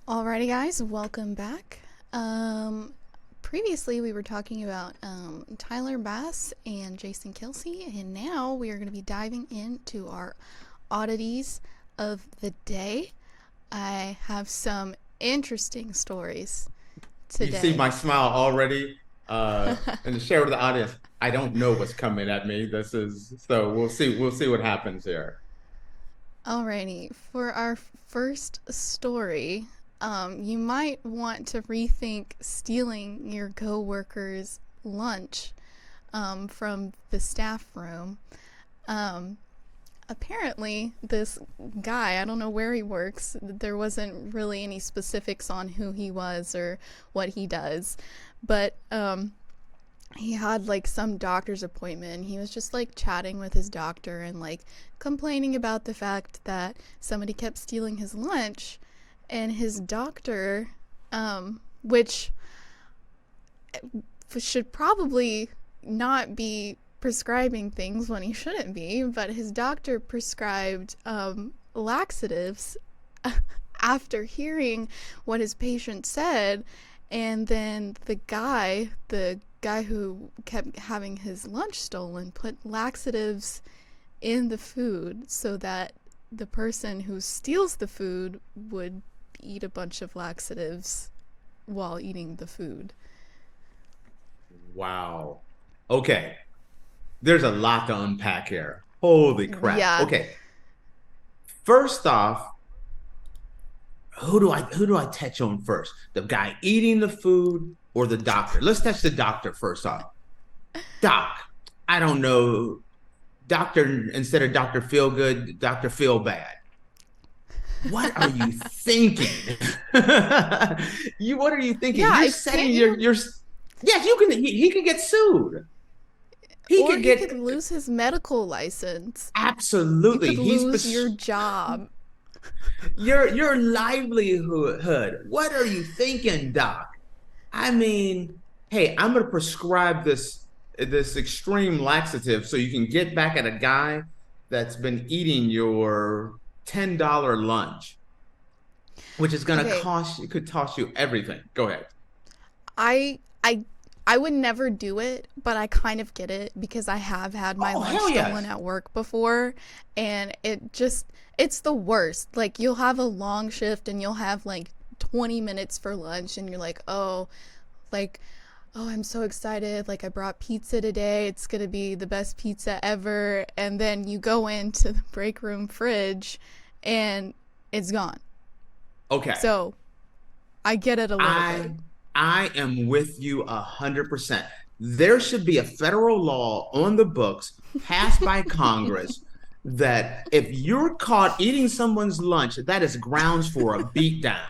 Alrighty, guys, welcome back. Previously, we were talking about Tyler Bass and Jason Kelsey, and now we are going to be diving into our oddities of the day. I have some interesting stories You see today. my smile already, and to share with the audience, I don't know what's coming at me. This is so we'll see. We'll see what happens here. Alrighty, for our first story, you might want to rethink stealing your coworker's lunch from the staff room. Um, Apparently, this guy, I don't know where he works, there wasn't really any specifics on who he was or what he does, but he had like some doctor's appointment. He was just like chatting with his doctor and like complaining about the fact that somebody kept stealing his lunch, and his doctor, which should probably not be prescribing things when he shouldn't be, but his doctor prescribed laxatives after hearing what his patient said. And then the guy who kept having his lunch stolen, put laxatives in the food so that the person who steals the food would eat a bunch of laxatives while eating the food. Wow. Okay, there's a lot to unpack here. Holy crap. Yeah. Okay, first off, who do I touch on first? The guy eating the food or the doctor? Let's touch the doctor first off. Doc, I don't know. Doctor, instead of Doctor Feel Good, Doctor Feel Bad. What are you thinking? What are you thinking? Yeah, You're I setting can't you? your yes, you can he could get sued. He Or could he could get lose his medical license. You absolutely. could lose your job. Your livelihood. What are you thinking, doc? I mean, hey, I'm gonna prescribe this extreme laxative so you can get back at a guy that's been eating your $10 lunch, which is gonna Okay, could cost you everything. Go ahead. I I I would never do it, but I kind of get it because I have had my Oh, lunch hell stolen yes. at work before, and it's the worst. Like, you'll have a long shift and you'll have like 20 minutes for lunch, and you're like, like oh, I'm so excited. Like, I brought pizza today. It's going to be the best pizza ever. And then you go into the break room fridge and it's gone. Okay. So I get it a little bit. I I am with you 100%. There should be a federal law on the books passed by Congress that if you're caught eating someone's lunch, that is grounds for a beatdown.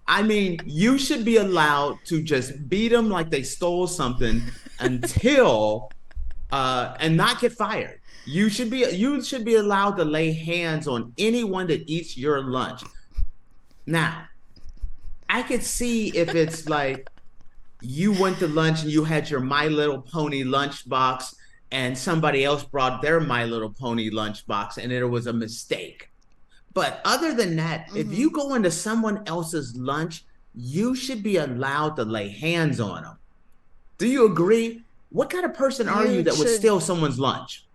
I mean, you should be allowed to just beat them like they stole something until and not get fired. You should be allowed to lay hands on anyone that eats your lunch. Now, I could see if it's like you went to lunch and you had your My Little Pony lunchbox and somebody else brought their My Little Pony lunchbox and it was a mistake. But other than that, if Mm-hmm. you go into someone else's lunch, you should be allowed to lay hands on them. Do you agree? What kind of person are you You that would should steal someone's lunch?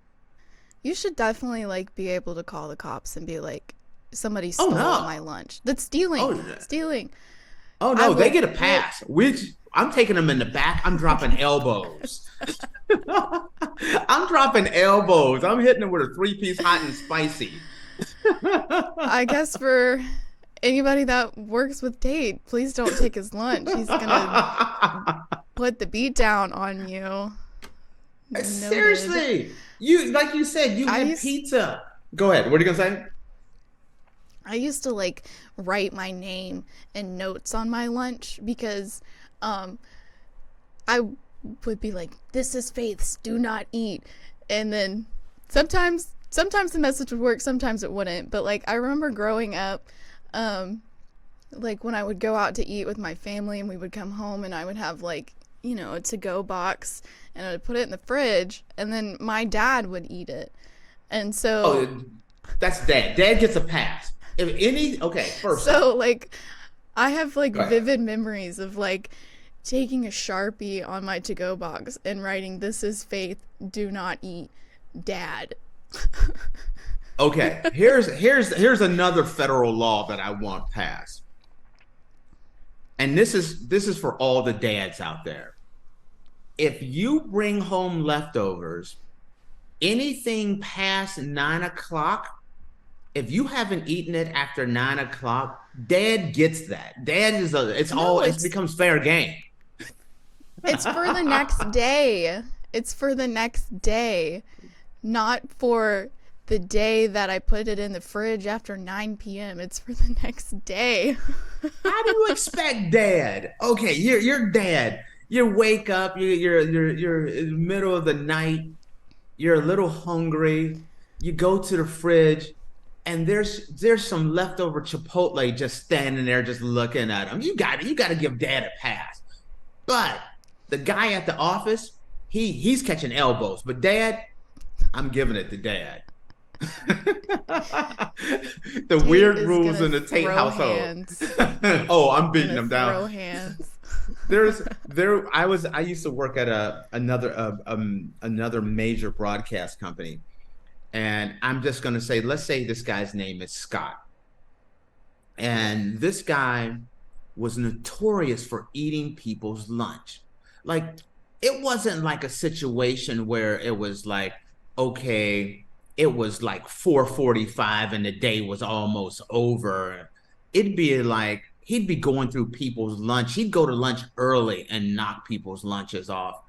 you should definitely like be able to call the cops and be like, somebody Oh stole no. my lunch. That's stealing. Oh, Stealing. oh I no, they will get a well pass. Which I'm taking them in the back. I'm dropping elbows. I'm dropping elbows. I'm hitting them with a three-piece hot and spicy. I guess for anybody that works with Tate, please don't take his lunch. He's gonna put the beat down on you. Noted. Seriously, you like you said, you I had used pizza. Go ahead. What are you gonna say? I used to like write my name and notes on my lunch because um I would be like, "This is Faith's, do not eat," and then sometimes the message would work, sometimes it wouldn't. But like, I remember growing up, um, like when I would go out to eat with my family and we would come home and I would have like, a to-go box, and I would put it in the fridge, and then my dad would eat it, and so Oh, that's dad. Dad gets a pass. If any, okay, first off, like I have like Go ahead. vivid memories of like taking a Sharpie on my to-go box and writing, "This is Faith, do not eat, Dad." Okay, here's another federal law that I want passed. And this is for all the dads out there. If you bring home leftovers, anything past 9 o'clock, if you haven't eaten it after 9 o'clock, dad gets that. Dad is No, it becomes fair game. it's for the next day. It's for the next day, not for the day that I put it in the fridge after 9 p.m. It's for the next day. How do you expect dad? Okay, you're dad. You wake up, you're in the middle of the night, you're a little hungry, you go to the fridge, and there's some leftover Chipotle just standing there just looking at him. You got to give dad a pass. But the guy at the office, he's catching elbows. But dad, I'm giving it to dad. The Tate weird is rules gonna in the Tate throw household. hands. Oh, I'm beating Gonna them throw down. hands. I used to work at another major broadcast company, and I'm just gonna say, let's say this guy's name is Scott, and this guy was notorious for eating people's lunch. Like, it wasn't like a situation where it was like, okay, it was like 4:45 and the day was almost over. It'd be like he'd be going through people's lunch. He'd go to lunch early and knock people's lunches off.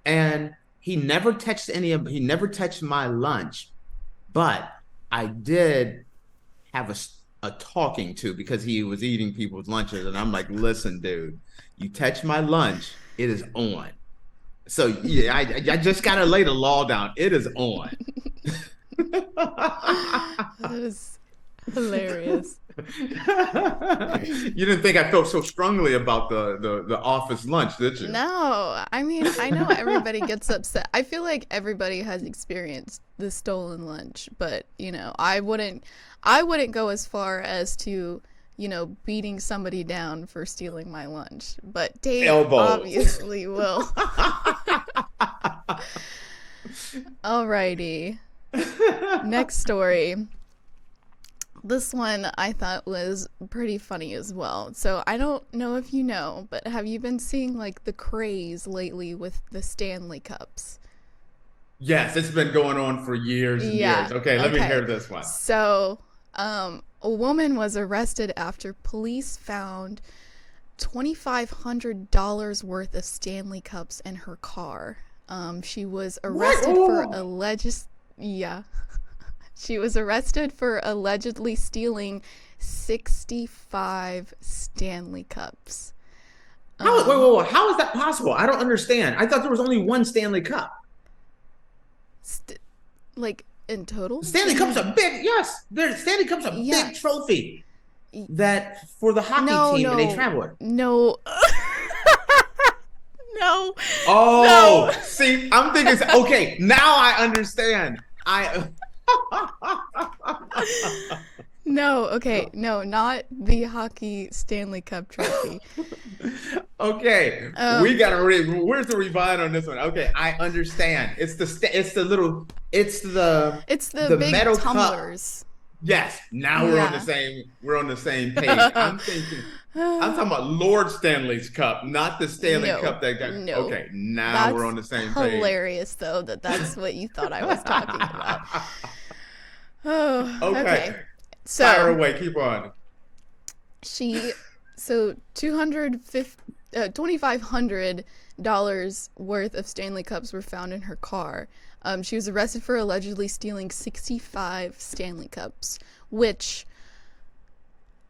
And he never touched my lunch, but I did have a talking to because he was eating people's lunches. And I'm like, listen, dude, you touch my lunch, it is on. So yeah, I just gotta lay the law down. It is on. That is hilarious. You didn't think I felt so strongly about the office lunch, did you? No, I mean, I know everybody gets upset. I feel like everybody has experienced the stolen lunch, but I wouldn't go as far as to, beating somebody down for stealing my lunch. But Dave Elbows. obviously will. Alrighty. Next story. This one I thought was pretty funny as well. So I don't know if you know, but have you been seeing like the craze lately with the Stanley Cups? Yes, it's been going on for years and Yeah. years. Okay, let me Okay. hear this one. So, a woman was arrested after police found $2,500 worth of Stanley Cups in her car. She was What? arrested for Oh, yeah. She was arrested for allegedly stealing 65 Stanley Cups. Um, how is that possible? I don't understand. I thought there was only one Stanley Cup. st- like in total? Stanley Cup's a big, yes. Stanley Cup's a Yeah. big trophy that for the hockey No, team and they no, travel it. no, no, no. Oh, see, I'm thinking, okay, now I understand. I No, okay, no, not the hockey Stanley Cup trophy. Okay, Um, where's the rewind on this one? Okay, I understand. It's the little it's the the big metal cup. tumblers. Yes, now Yeah. we're on the same page. I'm talking about Lord Stanley's Cup, not the Stanley No, Cup that got. no. Okay, now we're That's on the same page. hilarious, though, that's what you thought I was talking about. Oh, Okay, okay. fire So away. Keep on. she, so 2,500 dollars worth of Stanley Cups were found in her car. She was arrested for allegedly stealing 65 Stanley Cups, which,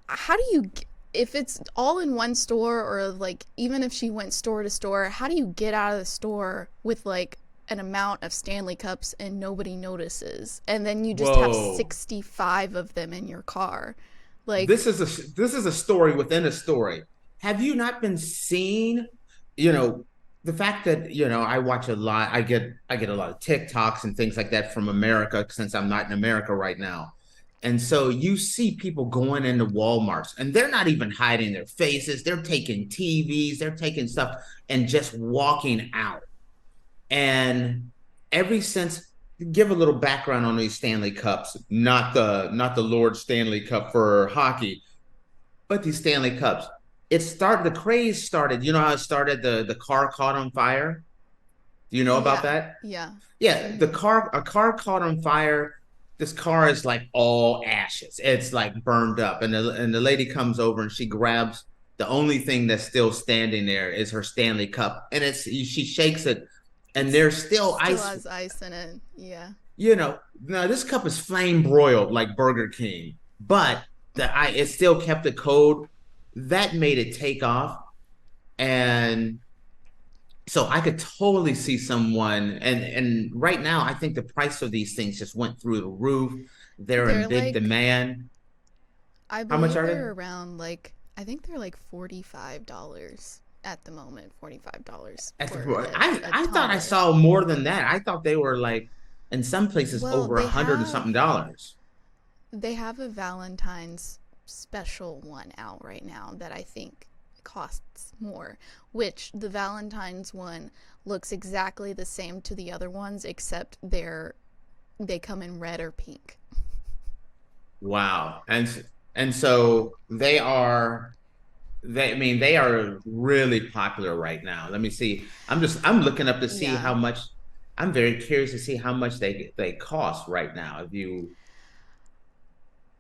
how do you, if it's all in one store, or like even if she went store to store, how do you get out of the store with like an amount of Stanley Cups and nobody notices, and then you just have Whoa. 65 of them in your car? Like, This is a story within a story. Have you not been seeing, you know, the fact that, I watch a lot, I get a lot of TikToks and things like that from America since I'm not in America right now. And so you see people going into Walmarts and they're not even hiding their faces. They're taking TVs, they're taking stuff and just walking out. And ever since, give a little background on these Stanley Cups, not the Lord Stanley Cup for hockey, but these Stanley Cups. The craze started, you know how it started, the car caught on fire? Do you know about Yeah, that? yeah. Yeah, Mm-hmm. a car caught on fire. This car is like all ashes. It's like burned up. And the lady comes over and she grabs the only thing that's still standing there is her Stanley Cup. And she shakes it and It's there's still still ice. has ice in it. Yeah. Now this cup is flame broiled like Burger King, but it still kept it cold. That made it take off. And so I could totally see someone, and right now I think the price of these things just went through the roof. They're in They're big like, demand. I How much believe are they? they're around like, I think they're like $45 at the moment. $45 for a I thought I tumbler. saw more than that. I thought they were like in some places Well, over a hundred and something dollars. they have a Valentine's special one out right now that I think costs more, which the Valentine's one looks exactly the same to the other ones except they come in red or pink. Wow. And so I mean they are really popular right now. Let me see. I'm looking up to see Yeah. how much. I'm very curious to see how much they cost right now. If you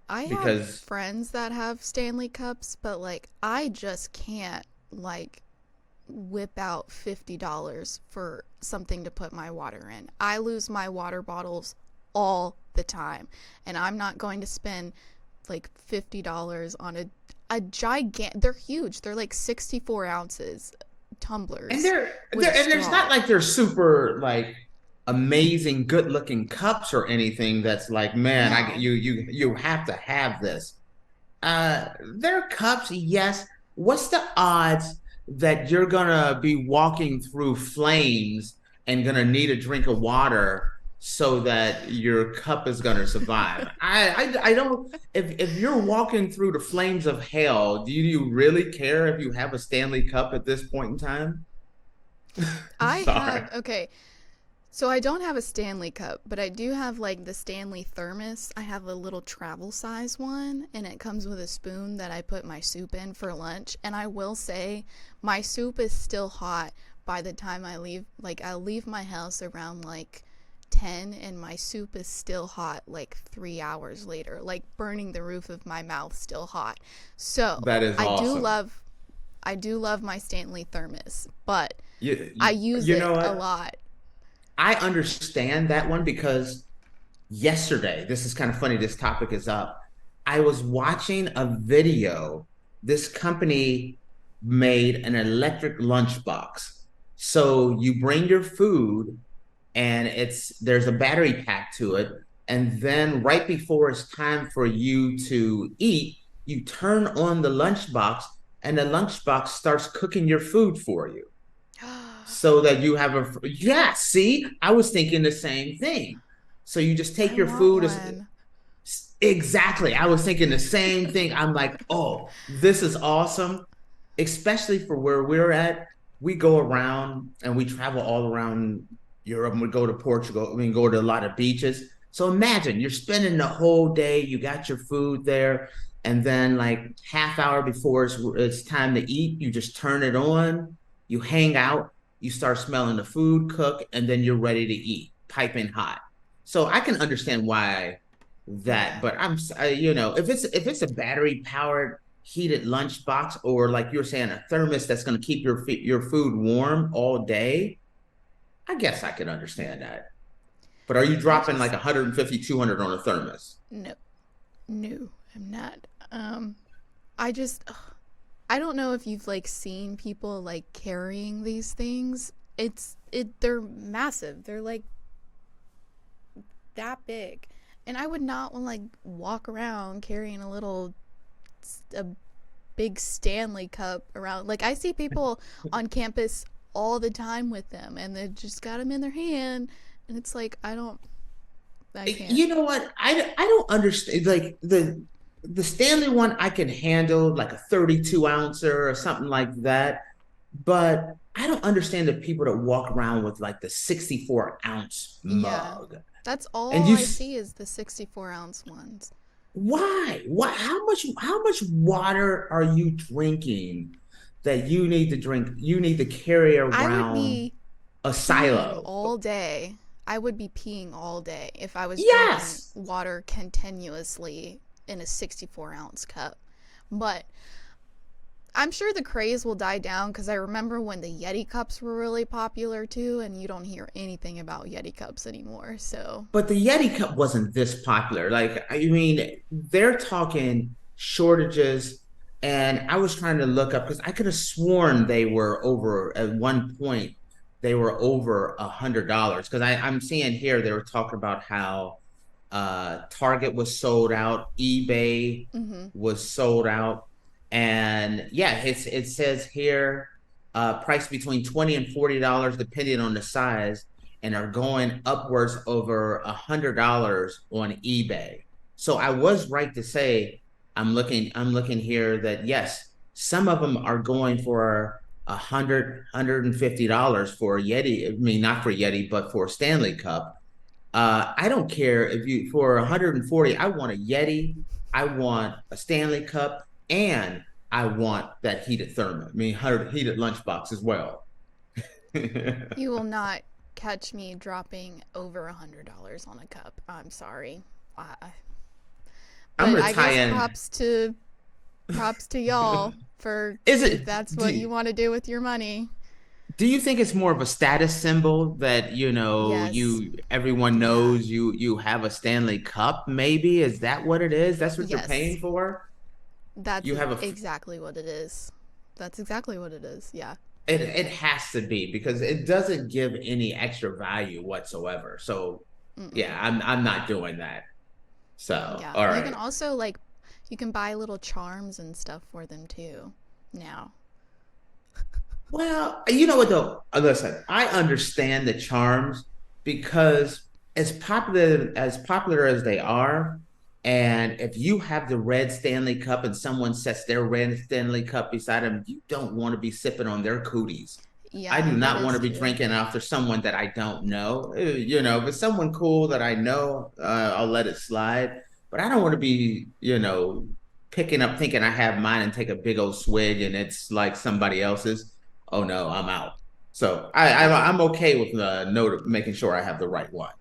I have because friends that have Stanley Cups, but like I just can't like whip out $50 for something to put my water in. I lose my water bottles all the time, and I'm not going to spend like $50 on a gigant. They're huge. They're like 64 ounces and tumblers with they're a and there's not straw. like they're super like amazing good looking cups or anything that's like man No, you have to have this. They're cups, yes. What's the odds that you're gonna be walking through flames and gonna need a drink of water so that your cup is gonna survive? I don't. If you're walking through the flames of hell, do you really care if you have a Stanley Cup at this point in time? I Sorry. have okay. So I don't have a Stanley Cup, but I do have like the Stanley thermos. I have a little travel size one, and it comes with a spoon that I put my soup in for lunch. And I will say, my soup is still hot by the time I leave. Like I leave my house around like 10, and my soup is still hot like 3 hours later, like burning the roof of my mouth still hot. So That is I do awesome. love, I do love my Stanley thermos, but I You, use you know it a what? lot. I understand that one because yesterday, this is kind of funny, this topic is up. I was watching a video. This company made an electric lunchbox. So you bring your food and there's a battery pack to it. And then right before it's time for you to eat, you turn on the lunchbox and the lunchbox starts cooking your food for you so that you have yeah, see, I was thinking the same thing. So you just take I your want food one. exactly. I was thinking the same thing. I'm like, oh, this is awesome, especially for where we're at. We go around and we travel all around Europe and we go to Portugal. We go to a lot of beaches. So imagine you're spending the whole day, you got your food there, and then like half hour before it's time to eat, you just turn it on, you hang out, you start smelling the food cook, and then you're ready to eat, piping hot. So I can understand why that, Yeah. but if it's a battery powered heated lunchbox or like you're saying a thermos that's going to keep your food warm all day, I guess I could understand that. But are you I dropping like just 150, 200 on a thermos? no, no, I'm not. I just I don't know if you've like seen people like carrying these things. They're massive. They're like that big. And I would not want to like walk around carrying a big Stanley cup around. Like I see people on campus all the time with them and they just got them in their hand and it's like I can't. You know what? I don't understand. Like the Stanley one, I can handle like a 32 ouncer or something like that. But I don't understand the people that walk around with like the 64-ounce Yeah. mug. That's And all you, I see is the 64-ounce ones. why? Why? How much water are you drinking that you need to drink? You need to carry I would around be a peeing silo. all day. I would be peeing all day if I was drinking Yes. water continuously in a 64-ounce cup. But I'm sure the craze will die down because I remember when the Yeti cups were really popular too, and you don't hear anything about Yeti cups anymore. So, But the Yeti cup wasn't this popular. Like, I mean, they're talking shortages, and I was trying to look up because I could have sworn they were over at one point. They were over $100 because I'm seeing here they were talking about how Target was sold out, eBay mm-hmm. was sold out, and yeah, it says here price between $20 and $40 depending on the size and are going upwards over $100 on eBay. So I was right to say I'm looking here that yes, some of them are going for $150 for a Yeti. I mean, not for Yeti, but for a Stanley Cup. I don't care if you for 140. I want a Yeti. I want a Stanley Cup, and I want that heated thermos. I mean, heated lunchbox as well. You will not catch me dropping over $100 on a cup. I'm sorry. I'm But gonna I tie guess in. props to y'all for Is if it? that's what you want to do with your money. Do you think it's more of a status symbol that Yes. everyone Yeah. knows you have a Stanley Cup? Maybe is that what it is? That's what you're Yes. paying for. That's You have a exactly what it is. That's exactly what it is. Yeah. it has to be because it doesn't give any extra value whatsoever. So Mm-mm. yeah, I'm not doing that. So Yeah. all You can right. also you can buy little charms and stuff for them too. Now. Well, you know what though? Listen, I understand the charms because as popular as they are, and if you have the red Stanley Cup and someone sets their red Stanley Cup beside them, you don't want to be sipping on their cooties. I Yeah, do that not want is to be true. drinking after someone that I don't know. If it's someone cool that I know, I'll let it slide. But I don't want to be, picking up thinking I have mine and take a big old swig and it's like somebody else's. Oh no, I'm out. So Yeah. I'm okay with the note of making sure I have the right one.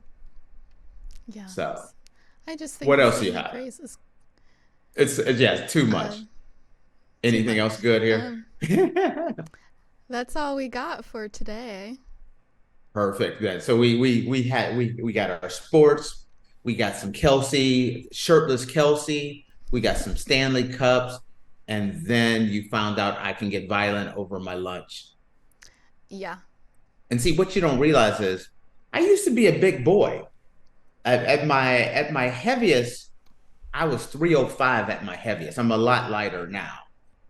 Yeah. So I just think what the else do you Stanley have? craze is It's yeah, it's too uh much. too Anything else much. good here? That's all we got for today. Perfect. Then so we got our sports, we got some Kelsey, shirtless Kelsey, we got some Stanley Cups, and then you found out I can get violent over my lunch. Yeah. And see what you don't realize is I used to be a big boy. At my heaviest, I was 305 at my heaviest. I'm a lot lighter now.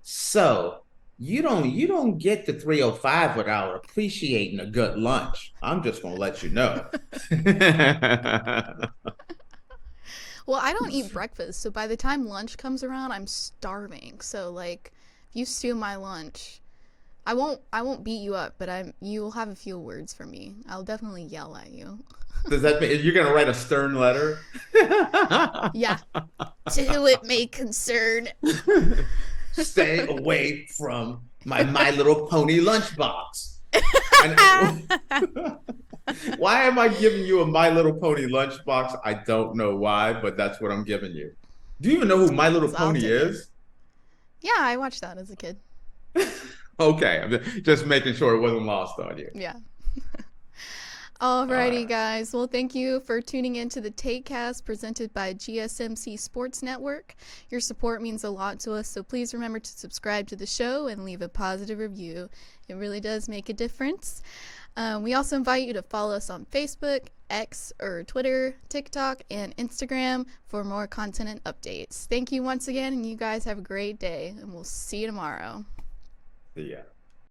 So you don't get to 305 without appreciating a good lunch. I'm just gonna let you know. Well, I don't eat breakfast, so by the time lunch comes around, I'm starving. So if you steal my lunch, I won't beat you up, but you'll have a few words for me. I'll definitely yell at you. Does that mean you're gonna write a stern letter? Yeah. To who it may concern. Stay away from My Little Pony lunchbox. And why am I giving you a My Little Pony lunchbox? I don't know why, but that's what I'm giving you. Do you even know who My Little I'll Pony take it. is? Yeah, I watched that as a kid. Okay, I'm just making sure it wasn't lost on you. Yeah. All Alrighty, right. guys. Well, thank you for tuning in to the Tatecast presented by GSMC Sports Network. Your support means a lot to us, so please remember to subscribe to the show and leave a positive review. It really does make a difference. We also invite you to follow us on Facebook, X, or Twitter, TikTok, and Instagram for more content and updates. Thank you once again, and you guys have a great day, and we'll see you tomorrow. Yeah.